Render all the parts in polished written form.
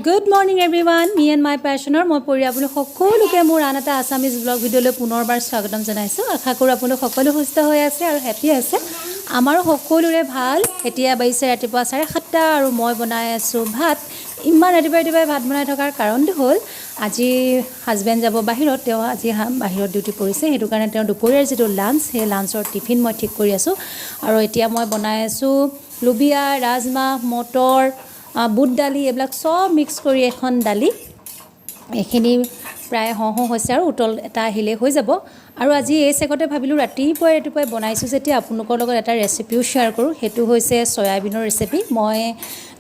Good morning everyone. Me and my passioner মই পৰি আপুনি সকলোকে মোৰ আন এটা আসামিজ ব্লগ ভিডিঅ'লৈ পুনৰবাৰ স্বাগতম জনাইছো। আশা কৰো আপুনি সকলো সুস্থ হৈ আছে আৰু হেপি আছে। আমাৰো সকলোৰে ভাল। এতিয়া বাইছে ৰাতিপুৱা 7:30 আৰু মই বনাই আছো ভাত। ইমান ৰাতিপুৱা ভাত বনাই থকাৰ কাৰণটো হ'ল আজি হাজবেণ্ড যাব বাহিৰত। তেওঁ আজি বাহিৰত ডিউটি কৰিছে। হেতু কাৰণে তেওঁ দুপৰীয়াৰ যেটো লাঞ্চ সেই লাঞ্চৰ টিফিন মই ঠিক কৰি আছো আৰু এতিয়া মই বনাই আছো লুবিয়া, ৰাজমাহ, মটৰ বুট দালি এইবিলাক সব মিক্স কৰি এখন দালি এখিনি প্ৰায় হহ হৈছে আৰু উতল এটা আহিলে হৈ যাব আৰু আজি এই সেকতে ভাবিলো ৰাতিপুৱাই বনাইছো যেতিয়া আপোনালোকৰ লগত এটা ৰেচিপিও শেয়াৰ কৰো হেতু হৈছে সয়াবিনৰ ৰেচিপি মই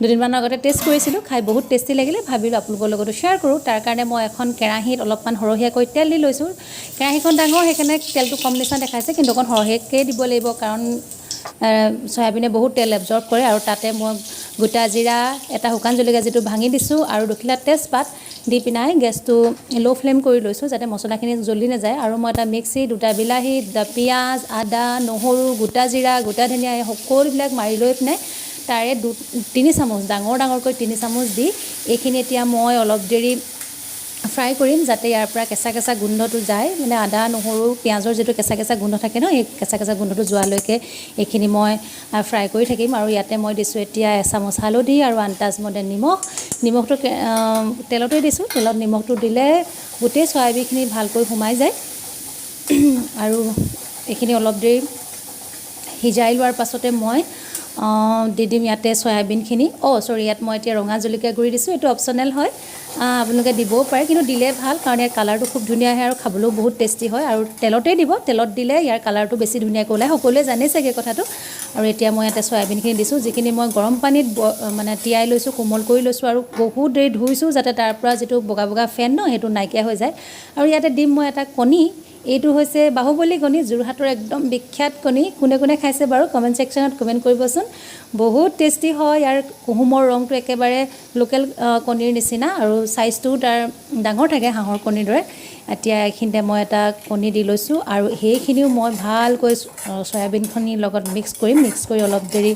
দুদিনমান আগতে টেষ্ট কৰিছিলো খাই বহুত টেষ্টি লাগিলে ভাবিলো আপোনালোকৰ লগত শেয়াৰ কৰো তাৰ কাৰণে মই এখন কেৰাহীত অলপমান হৰহিয়াকৈ তেল দি লৈছো কেৰাহীখন ডাঙৰ হেকানে তেলটো কম নিচিনা দেখাইছে কিন্তু অকন হৰহিয়াকৈ দিব লাগিব কাৰণ সয়াবিনে বহুত তেল এবজৰ্ব কৰে আৰু তাতে মই গোটা জিৰা এটা হুকান জলকীয়া যেটো ভাঙি দিছো আৰু দুখিলা তেজপাত দি পিনাই গেছটো লো ফ্লেম কৰি লৈছো যাতে মছলাখিনি জলদি না যায় আৰু মই এটা মিক্সি দুটা বিলাহী দুটা পিয়াজ আদা নহৰু গোটা জিৰা গোটা ধনিয়া সকলোবিলাক মাৰি লৈ পিনে তাৰে 3 চামুচ ডাঙৰকৈ 3 চামুচ দি এইখিনি এতিয়া মই অলপ দেৰি ফ্ৰাই কৰিম যাতে ইয়াৰ পৰা কেঁচা গোন্ধটো যায় মানে আদা নহৰু পিয়াজৰ যেটো কেঁচা গোন্ধ থাকে ন এই কেঁচা গোন্ধটো যোৱালৈকে এইখিনি মই ফ্ৰাই কৰি থাকিম আৰু ইয়াতে মই দিছো এতিয়া 1 চামুচ হালধি আৰু আন্দাজ মতে নিমখটো তেলতে দিছো তেলত নিমখটো দিলে গোটেই সয়াবিনখিনি ভালকৈ সোমাই যায় আৰু এইখিনি অলপ দেৰি হিজাই লোৱাৰ পাছতে মই দি দিম ইয়াতে সয়াবিনখিনি সৰি ইয়াত মই এতিয়া ৰঙা জলকীয়া গুৰি দিছো এটো অপচনেল হয় আপোনালোকে দিবও পাৰে কিন্তু দিলে ভাল কাৰণ ইয়াৰ কালাৰটো খুব ধুনীয়া হয় আৰু খাবলৈও বহুত টেষ্টি হয় আৰু তেলতে দিব তেলত দিলে ইয়াৰ কালাৰটো বেছি ধুনীয়াকৈ ওলাই সকলোৱে জানে চাগে কথাটো আৰু এতিয়া মই ইয়াতে সয়াবিনখিনি দিছো যিখিনি মই গৰম পানীত মানে তিয়াই লৈছো কোমল কৰি লৈছো আৰু বহুত দেৰি ধুইছো যাতে তাৰ পৰা যেটো বগা ফেন ন হেতু নাইকিয়া হৈ যায় আৰু ইয়াতে দিম মই এটা কণী এইটো হৈছে বাহুবলী কণী জুৰহাটৰ একদম বিখ্যাত কণী কোনে খাইছে বাৰু কমেন্ট সেকশনত কমেন্ট কৰিবচোন বহুত টেষ্টি হয় ইয়াৰ কুহুমৰ ৰংটো একেবাৰে লোকেল কণীৰ নিচিনা আৰু সাইজটো তাৰ ডাঙৰ থাকে হাঁহৰ কণীৰ দৰে এতিয়া এখিনতে মই এটা কণী দি লৈছো আৰু হেইখিনিও মই ভালকৈ সয়াবিনখনিৰ লগত মিক্স কৰি অলপ দেৰি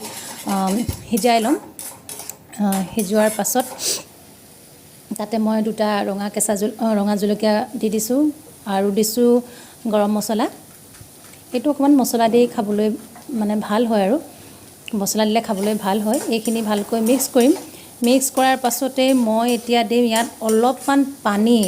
হিজাই লম হিজোৱাৰ পাছত তাতে মই দুটা ৰঙা জলকীয়া দি দিছো আৰু দিছো গৰম মছলা এটো অকমান মছলা দি খাবলৈ মানে ভাল হয় আৰু মছলা দিলে খাবলৈ ভাল হয় এইখিনি ভালকৈ মিক্স কৰাৰ পাছতে মই এতিয়া দিম ইয়াত অলপমান পানী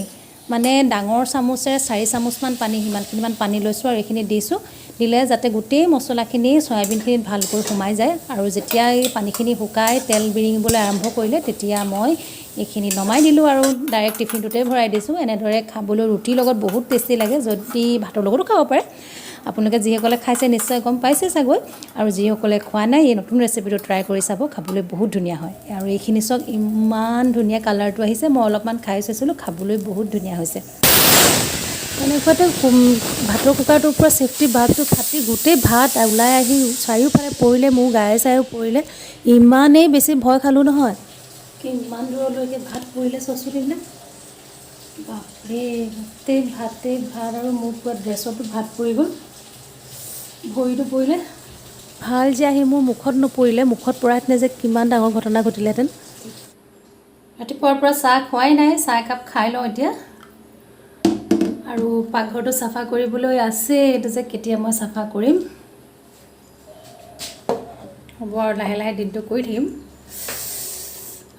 মানে ডাঙৰ চামুচে 4 চামুচ মান পানী হিমানখিনিমান পানী লৈছো আৰু এইখিনি দিছো দিলে যাতে গোটেই মছলাখিনি সয়াবিনখিনিত ভালকৈ সোমাই যায় আৰু যেতিয়া এই পানীখিনি শুকাই তেল বিৰিঙিবলৈ আৰম্ভ কৰিলে তেতিয়া মই এইখিনি নমাই দিলো আৰু ডাইৰেক্ট টিফিনটোতে ভৰাই দিছো এনেদৰে খাবলৈ ৰুটিৰ লগত বহুত টেষ্টি লাগে যদি ভাতৰ লগতো খাব পাৰে আপোনালোকে যিসকলে খাইছে নিশ্চয় গম পাইছে চাগৈ আৰু যিসকলে খোৱা নাই এই নতুন ৰেচিপিটো ট্ৰাই কৰি চাব খাবলৈ বহুত ধুনীয়া হয় আৰু এইখিনি সব ইমান ধুনীয়া কালাৰটো আহিছে মই অলপমান খাই চাইছিলো খাবলৈ বহুত ধুনীয়া হৈছে এনেকুৱাতে ভাতৰ কুকাৰটোৰ পৰা সেফটি ভাতটো ফাটি গোটেই ভাত ওলাই আহি চাৰিওফালে পৰিলে মোৰ গায়ে চায়ো পৰিলে ইমানেই বেছি ভয় খালো নহয় কি ইমান দূৰলৈকে ভাত পৰিলে চচুলিলে বাপৰে ভাত আৰু মোৰ পুৰা ড্ৰেছতো ভাত পৰি গ'ল ভৰিটো পৰিলে ভাল যে আহি মোৰ মুখত নপৰিলে মুখত পৰাহেঁতেনে যে কিমান ডাঙৰ ঘটনা ঘটিলেহেঁতেন ৰাতিপুৱাৰ পৰা চাহ খোৱাই নাই চাহ একাপ খাই লওঁ এতিয়া আৰু পাকঘৰটো সাফা কৰিবলৈ আছে এটো যে কেতিয়া মই সাফা কৰিম হ'ব আৰু লাহে দিনটো কৰি থাকিম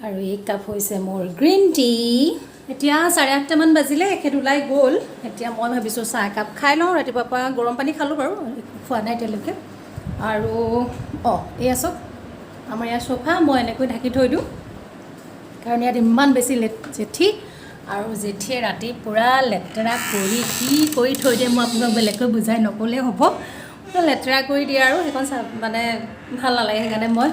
আৰু এই কাপ হৈছে মোৰ গ্ৰীণ টি এতিয়া 8:30 মান বাজিলে এখেত ওলাই গ'ল এতিয়া মই ভাবিছো চাহ একাপ খাই লওঁ ৰাতিপুৱাৰ পৰা গৰম পানী খালো বাৰু খোৱা নাই তেলকে আৰু এই আছক আমাৰ ইয়াৰ সোফা মই এনেকৈ ঢাকি থৈ দিওঁ কাৰণ ইয়াত ইমান বেছি জেঠি আৰু জেঠিয়ে ৰাতি পুৰা লেতেৰা কৰি কি কৰি থৈ দিয়ে মই আপোনাক বেলেগকৈ বুজাই নকলে হ'ব লেতেৰা কৰি দিয়ে আৰু সেইখন মানে ভাল নালাগে সেইকাৰণে মই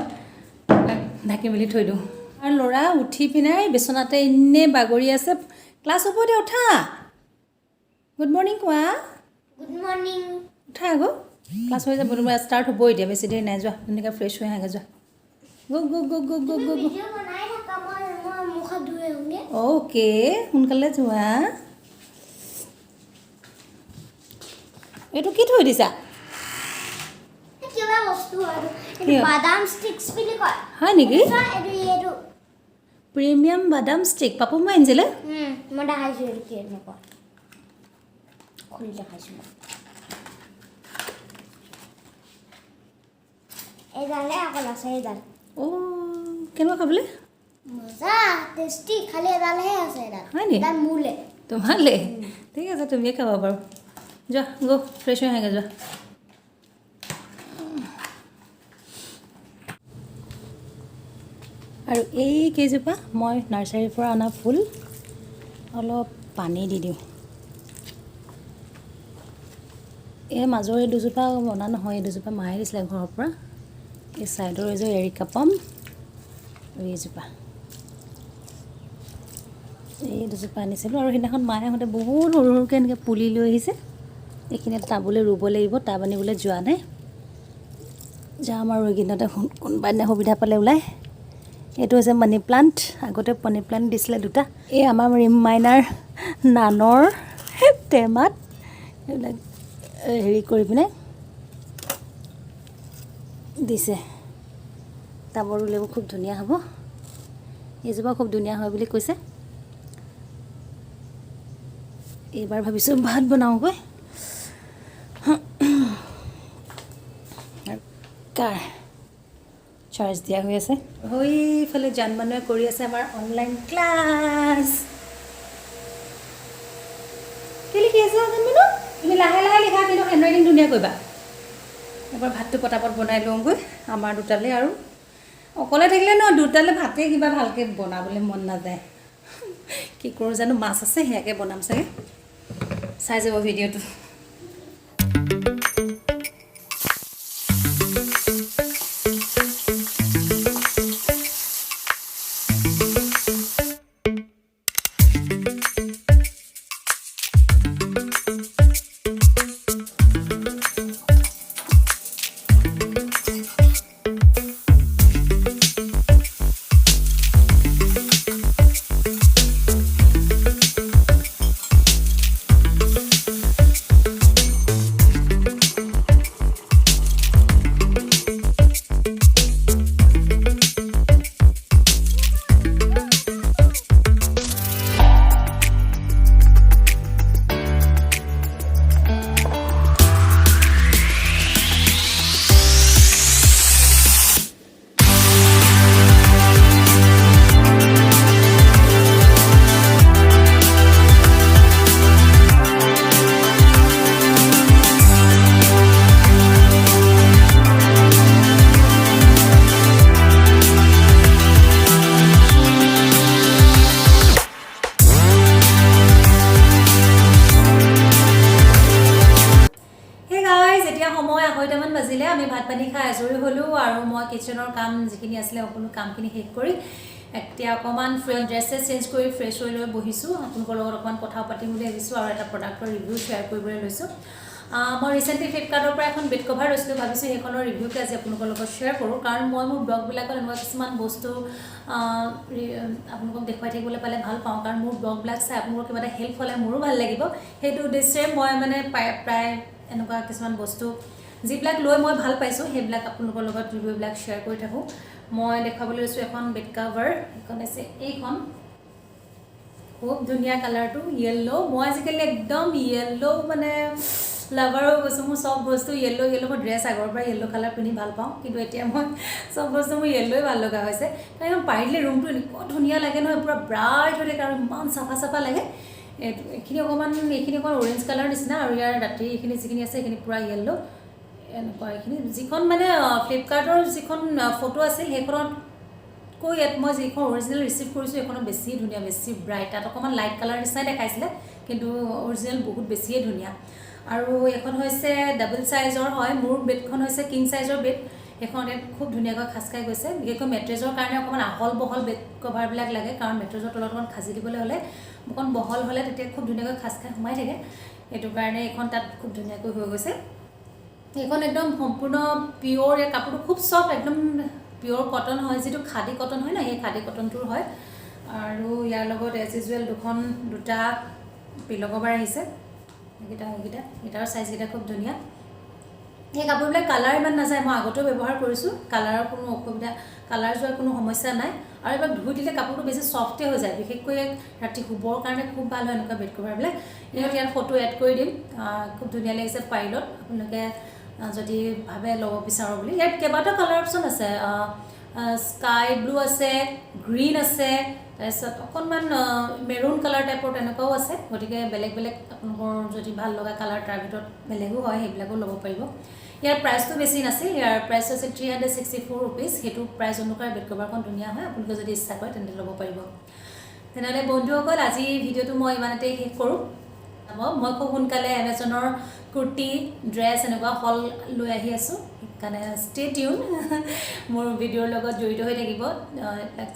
ঢাকি মেলি থৈ দিওঁ আৰু লৰা উঠি পিনাই বিছনাতে ইনে বাগৰি আছে ক্লাছ হ'ব দে উঠা গুড মৰ্নিং কোৱা গুড মৰ্নিং উঠা গো ক্লাছ হৈ যাব তোমাৰ ষ্টাৰ্ট হ'ব এতিয়া বেছি দেৰি নাই যোৱা এনেকা ফ্ৰেছ হৈ আগে যোৱা গো ভিডিও বনাই থাকা মই মুখ ধুই আহোঁগে ওকে সোনকালে যোৱা এইটো কি থৈ দিছা কিবা বস্তু আৰু বাদাম ষ্টিক্স বুলি কয় হয় নেকি এইটো প্ৰিমিয়াম বাদাম ষ্টিক পাপু মই আনিছিলে মই দেখাইছোঁ কি এনেকুৱা খুলি দেখাইছোঁ মই এইডালে অকল আছে এইডাল কেনেকুৱা খাবলৈ মজা টেষ্টি খালি এডালহে আছে এডাল হয় নি এডাল মোলে তোমালে ঠিক আছে তুমিয়ে খাব বাৰু যোৱা গো ফ্ৰেছ হৈ আহাগে যোৱা আৰু এই কেইজোপা মই নাৰ্চাৰীৰ পৰা অনা ফুল অলপ পানী দি দিওঁ এই মাজৰ এই দুজোপা অনা নহয় এই দুজোপা মায়ে দিছিলে ঘৰৰ পৰা এই ছাইডৰ এযোৰ এৰিকাপাম আৰু এইজোপা এই দুজোপা আনিছিলোঁ আৰু সেইদিনাখন মায়ে আহোঁতে বহুত সৰু সৰুকৈ এনেকৈ পুলি লৈ আহিছে এইখিনি টাবলৈ ৰুব লাগিব টাব আনিবলৈ যোৱা নাই যাম আৰু এইকেইদিনতে কোনোবা দিনা সুবিধা পালে ওলাই এইটো হৈছে মানি প্লাণ্ট আগতে মানি প্লাণ্ট দিছিলে দুটা এই আমাৰ মাইনাৰ নানৰ টেমাত এইবিলাক হেৰি কৰি পিনে দিছে টাবৰ ৰুলেবোৰ খুব ধুনীয়া হ'ব এইজোপা খুব ধুনীয়া হয় বুলি কৈছে এইবাৰ ভাবিছোঁ ভাত বনাওঁগৈ কাৰ চাৰ্জ দিয়া হৈ আছে সেইফালে জান মানুহে কৰি আছে আমাৰ অনলাইন ক্লাছ কি লিখি আছে জান মানুহ তুমি লাহে লাহে লিখা কিন্তু হেণ্ডৰাইটিং ধুনীয়া কৰিবা এবাৰ ভাতটো পটাপট বনাই লওঁগৈ আমাৰ দুটালৈ আৰু অকলে থাকিলে ন দুটালৈ ভাতেই কিবা ভালকৈ বনাবলৈ মন নাযায় কি কৰোঁ জানো মাছ আছে সেয়াকৈ বনাম চাগে চাই যাব ভিডিঅ'টো আমি ভাত পানী খাই আজৰি হ'লোঁ আৰু মই কিচেনৰ কাম যিখিনি আছিলে সকলো কামখিনি শেষ কৰি এতিয়া অকণমান ড্ৰেছ চেঞ্জ কৰি ফ্ৰেছ হৈ লৈ বহিছোঁ আপোনালোকৰ লগত অকণমান কথা পাতিম বুলি ভাবিছোঁ আৰু এটা প্ৰডাক্টৰ ৰিভিউ শ্বেয়াৰ কৰিবলৈ লৈছোঁ মই ৰিচেণ্টলি ফ্লিপকাৰ্টৰ পৰা এখন বেড কভাৰ লৈছিলোঁ ভাবিছোঁ সেইখনৰ ৰিভিউকে আজি আপোনালোকৰ লগত শ্বেয়াৰ কৰোঁ কাৰণ মই মোৰ ব্লগবিলাকত এনেকুৱা কিছুমান বস্তু আপোনালোকক দেখুৱাই থাকিবলৈ পালে ভাল পাওঁ কাৰণ মোৰ ব্লগবিলাক চাই আপোনালোকৰ কিবা এটা হেল্প হ'লে মোৰো ভাল লাগিব সেইটো উদ্দেশ্যে মই মানে প্ৰায় এনেকুৱা কিছুমান বস্তু যিবিলাক লৈ মই ভাল পাইছোঁ সেইবিলাক আপোনালোকৰ লগত ৰিভিউবিলাক শ্বেয়াৰ কৰি থাকোঁ মই দেখাবলৈ লৈছোঁ এখন বেড কভাৰ এখন আছে এইখন খুব ধুনীয়া কালাৰটো য়েল্লো মই আজিকালি একদম য়েল্লো মানে লাভাৰ হৈ গৈছোঁ মোৰ চব বস্তু য়েল্লো মই ড্ৰেছ আগৰ পৰা য়েল্লো কালাৰ পিন্ধি ভাল পাওঁ কিন্তু এতিয়া মই চব বস্তু মোৰ য়েল্লোই ভাল লগা হৈছে কাৰণ পাৰিলে ৰুমটো এনেকুৱা ধুনীয়া লাগে নহয় পুৰা ব্ৰাইট হৈ থাকে আৰু ইমান চাফা লাগে এইখিনি অকণমান অৰেঞ্জ কালাৰ নিচিনা আৰু ইয়াৰ ৰাতি এইখিনি যিখিনি আছে সেইখিনি পূৰা য়েল্লো এনেকুৱা এইখিনি যিখন মানে ফ্লিপকাৰ্টৰ যিখন ফটো আছিল সেইখনতকৈ ইয়াত মই যিখন অৰিজিনেল ৰিচিভ কৰিছোঁ সেইখনত বেছি ধুনীয়া বেছি ব্ৰাইট তাত অকণমান লাইট কালাৰ নিচিনাই দেখাইছিলে কিন্তু অৰিজিনেল বহুত বেছিয়ে ধুনীয়া আৰু এখন হৈছে ডাবল চাইজৰ হয় মোৰ বেডখন হৈছে কিং চাইজৰ বেড সেইখন ইয়াত খুব ধুনীয়াকৈ খাচ খাই গৈছে বিশেষকৈ মেট্ৰেজৰ কাৰণে অকণমান আহল বহল বেড কভাৰবিলাক লাগে কাৰণ মেট্ৰেজৰ তলত অকণমান খাজি দিবলৈ হ'লে অকণ বহল হ'লে তেতিয়া খুব ধুনীয়াকৈ খাচ খাই সোমাই থাকে সেইটো কাৰণে এইখন তাত খুব ধুনীয়াকৈ হৈ গৈছে এইখন একদম সম্পূৰ্ণ পিয়'ৰ এই কাপোৰটো খুব চফ্ট একদম পিয়'ৰ কটন হয় যিটো খাদী কটন হয় ন সেই খাদী কটনটোৰ হয় আৰু ইয়াৰ লগত এজ ইউজুৱেল দুটা পিল' কভাৰ আহিছে এইকেইটাৰ চাইজকেইটা খুব ধুনীয়া এই কাপোৰবিলাক কালাৰ ইমান নাযায় মই আগতেও ব্যৱহাৰ কৰিছোঁ কালাৰৰ কোনো অসুবিধা কালাৰ যোৱাৰ কোনো সমস্যা নাই আৰু এবাৰ ধুই দিলে কাপোৰটো বেছি ছফ্টে হৈ যায় বিশেষকৈ ৰাতি শুবৰ কাৰণে খুব ভাল হয় এনেকুৱা বেড কভাৰবিলাক ইয়াত ফটো এড কৰি দিম খুব ধুনীয়া লাগিছে পাইলত আপোনালোকে যদি ভাবে ল'ব বিচাৰো বুলি ইয়াত কেইবাটাও কালাৰ অপশ্যন আছে স্কাই ব্লু আছে গ্ৰীণ আছে তাৰপিছত অকণমান মেৰুন কালাৰ টাইপৰ তেনেকুৱাও আছে গতিকে বেলেগ বেলেগ আপোনালোকৰ যদি ভাল লগা কালাৰ তাৰ ভিতৰত বেলেগো হয় সেইবিলাকো ল'ব পাৰিব ইয়াৰ প্ৰাইচটো বেছি নাছিল ইয়াৰ প্ৰাইচ আছিল 364 ৰুপিজ সেইটো প্ৰাইচ অনুসাৰে বেড কভাৰখন ধুনীয়া হয় আপোনালোকে যদি ইচ্ছা কৰে তেন্তে ল'ব পাৰিব তেনেহ'লে বন্ধুসকল আজি ভিডিঅ'টো মই ইমানতে শেষ কৰোঁ মই খুব সোনকালে এমেজনৰ কুৰ্তি ড্ৰেছ এনেকুৱা হল লৈ আহি আছোঁ সেইকাৰণে ষ্টে টিউন মোৰ ভিডিঅ'ৰ লগত জড়িত হৈ থাকিব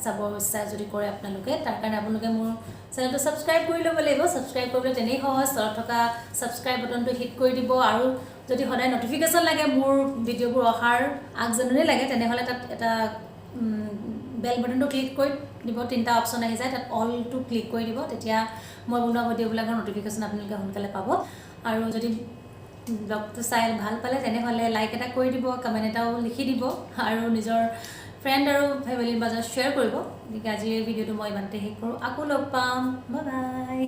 চাব ইচ্ছা যদি কৰে আপোনালোকে তাৰ কাৰণে আপোনালোকে মোৰ চেনেলটো ছাবস্ক্ৰাইব কৰি ল'ব লাগিব ছাবস্ক্ৰাইব কৰিবলৈ তেনেই সহজ তলত থকা ছাবস্ক্ৰাইব বটনটো হিট কৰি দিব আৰু যদি সদায় নটিফিকেশ্যন লাগে মোৰ ভিডিঅ'বোৰ অহাৰ আগজাননী লাগে তেনেহ'লে তাত এটা বেল বটনটো ক্লিক কৰি দিব তিনিটা অপশ্যন আহি যায় তাত অলটো ক্লিক কৰি দিব তেতিয়া মই বনোৱা ভিডিঅ'বিলাকৰ নটিফিকেশ্যন আপোনালোকে সোনকালে পাব আৰু যদি ব্লগটো চাই ভাল পালে তেনেহ'লে লাইক এটা কৰি দিব কমেণ্ট এটাও লিখি দিব আৰু নিজৰ ফ্ৰেণ্ড আৰু ফেমিলিৰ মাজত শ্বেয়াৰ কৰিব গতিকে আজিৰ ভিডিঅ'টো মই ইমানতে শেষ কৰোঁ আকৌ লগ পাম বাই বাই